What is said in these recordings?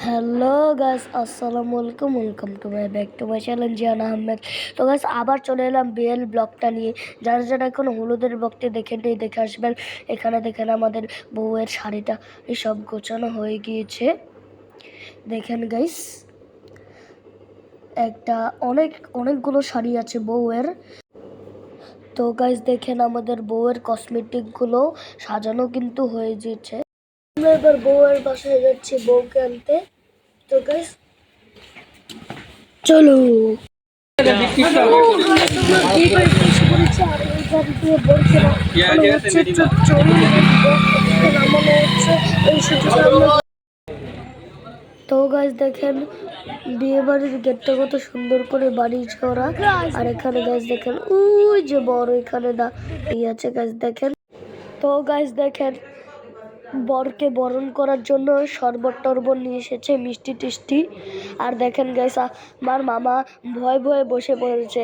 Hello guys, আসসালামু আলাইকুম। Welcome to my back to my channel জিয়ান আহমেদ। তো গাইস, আবার চলে এলাম বিএল ব্লগটা নিয়ে। যারা যারা এখন হলুদের ব্লগটি দেখেন নিয়ে দেখে আসবেন। এখানে দেখেন আমাদের বউয়ের শাড়িটা সব গোছানো হয়ে গিয়েছে। দেখেন গাইস, একটা অনেকগুলো শাড়ি আছে বউয়ের। তো গাইস দেখেন আমাদের বউয়ের কসমেটিকগুলো সাজানো কিন্তু হয়ে গিয়েছে। আমরা এবার বউয়ের বাসায় যাচ্ছি বউকে আনতে। তো গাইস চলো। তো গাইস দেখেন বিয়ে বাড়ির গেটটা কত সুন্দর করে বানিয়েছে ওরা। আর এখানে গাইস দেখেন ওই যে বড় এখানে দাঁড়িয়ে আছে গাইস দেখেন। তো গাইস দেখেন বরকে বরণ করার জন্য শরবত টরবত নিয়ে এসেছে, মিষ্টি টিষ্টি। আর দেখেন গাইস আমার মামা ভয়ে ভয়ে বসে পড়েছে,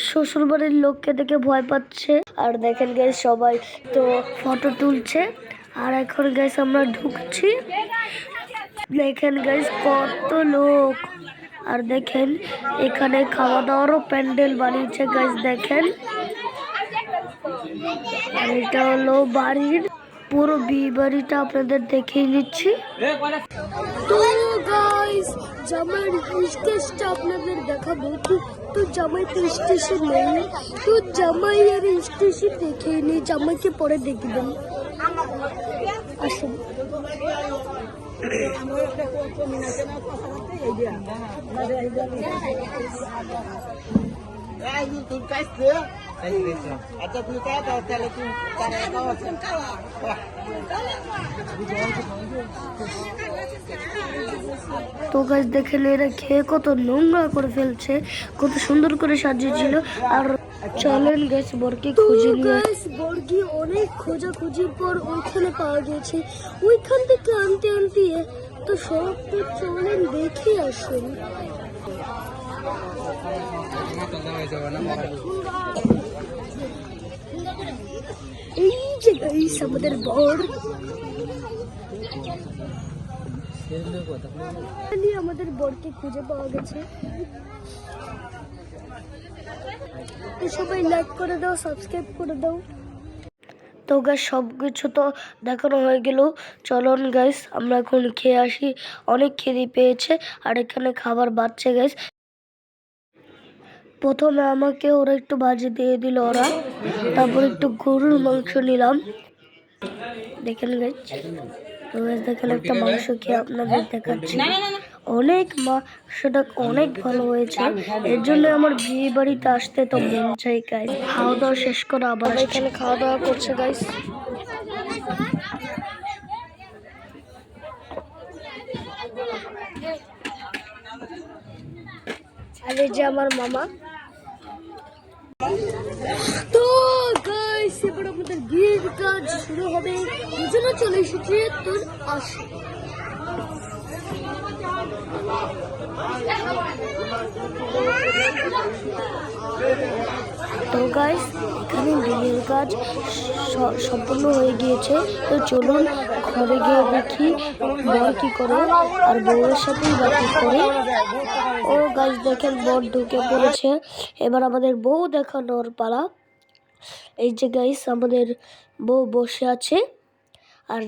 শ্বশুর বাড়ির লোককে দেখে ভয় পাচ্ছে। আর দেখেন গাইস সবাই তো ফটো তুলছে। আর এখন গাইস আমরা ঢুকছি। দেখেন গাইস কত লোক। আর দেখেন এখানে খাওয়া দাওয়ারও প্যান্ডেল বানিয়েছে গাইস দেখেন। আর এটা হলো বাড়ির পুরো বিয়ে বাড়িটা আপনাদের দেখিয়ে নিচ্ছি। তো গাইস জামাইয়ের স্টেজটা আপনাদের দেখাবো। তো জামাই তো স্টেশন নেই, তো জামাইয়ের স্টেশন দেখে নিই, জামাইকে পরে দেখবেন। আসুন। তো গাছ দেখেন এরা খেয়ে কত নোংরা করে ফেলছে, কত সুন্দর করে সাজিয়েছিল। আর চলেন গাছ বরকে খুঁজে নিয়ে। বরকে অনেক খোঁজাখুঁজির পর ওইখানে পাওয়া গেছে। ওইখান থেকে আনতে আনতে তো সব তো চলেন দেখে আসুন। এই যে গাইস আমাদের বর, আমাদের বরকে খুঁজে পাওয়া গেছে। তো সবাই লাইক করে দাও, সাবস্ক্রাইব করে দাও। তো গাইস সবকিছু তো দেখানো হয়ে গেল। চলুন গাইস আমরা এখন খেয়ে আসি, অনেক খিদে পেয়েছে। আর এখানে খাবার বাড়ছে গাইস। প্রথমে আমাকে ওরা একটু ভাজি দিয়ে দিল ওরা, তারপর একটু গরুর মাংস নিলাম। দেখেন গাইস, তো গাইস দেখেন একটা মাংস খেয়ে আপনাদের দেখাচ্ছি। অনেক মাংসটা অনেক ভালো হয়েছে, এর জন্য আমার বিয়ে বাড়িতে আসতে তো মন চাই গাইস। খাওয়া দাওয়া শেষ করে আবার এখানে খাওয়া দাওয়া করছে গাইস। আর এই যে আমার মামা। তো গাইস এবার আমাদের বিয়ের কাজ শুরু হবে, দুজনে চলে এসেছে। তোর আসে তো গাইস এখানে বিয়ের কাজ সম্পূর্ণ হয়ে গিয়েছে। তো চলুন ঘরে গিয়ে দেখি বর কি করে আর বউয়ের সাথেই বা কি করে। ও গাইস দেখেন বর ঢুকে পড়েছে, এবার আমাদের বউ দেখানোর পালা। এই যে গাইস আমাদের বউ বসে আছে, আর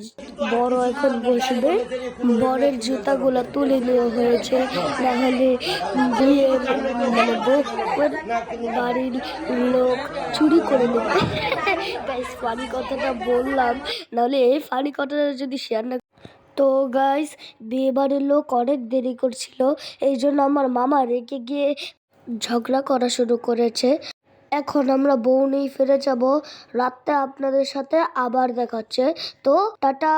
বড় এখন বসবে। বরের জুতাগুলো তুলে নেওয়া হয়েছে, নাহলে বিয়ের মানে বউয়ের বাড়ির লোক চুরি করে নেবে। গাইস ফানি কথাটা বললাম, নাহলে এই ফানি কথাটা যদি শেয়ার না। তো গাইস বিয়ে বাড়ির লোক অনেক দেরি করছিল, এই জন্য আমার মামা রেগে গিয়ে ঝগড়া করা শুরু করেছে। এখন আমরা বউ নিয়ে ফিরে যাব। রাতে আপনাদের সাথে আবার দেখাচ্ছে। তো টাটা।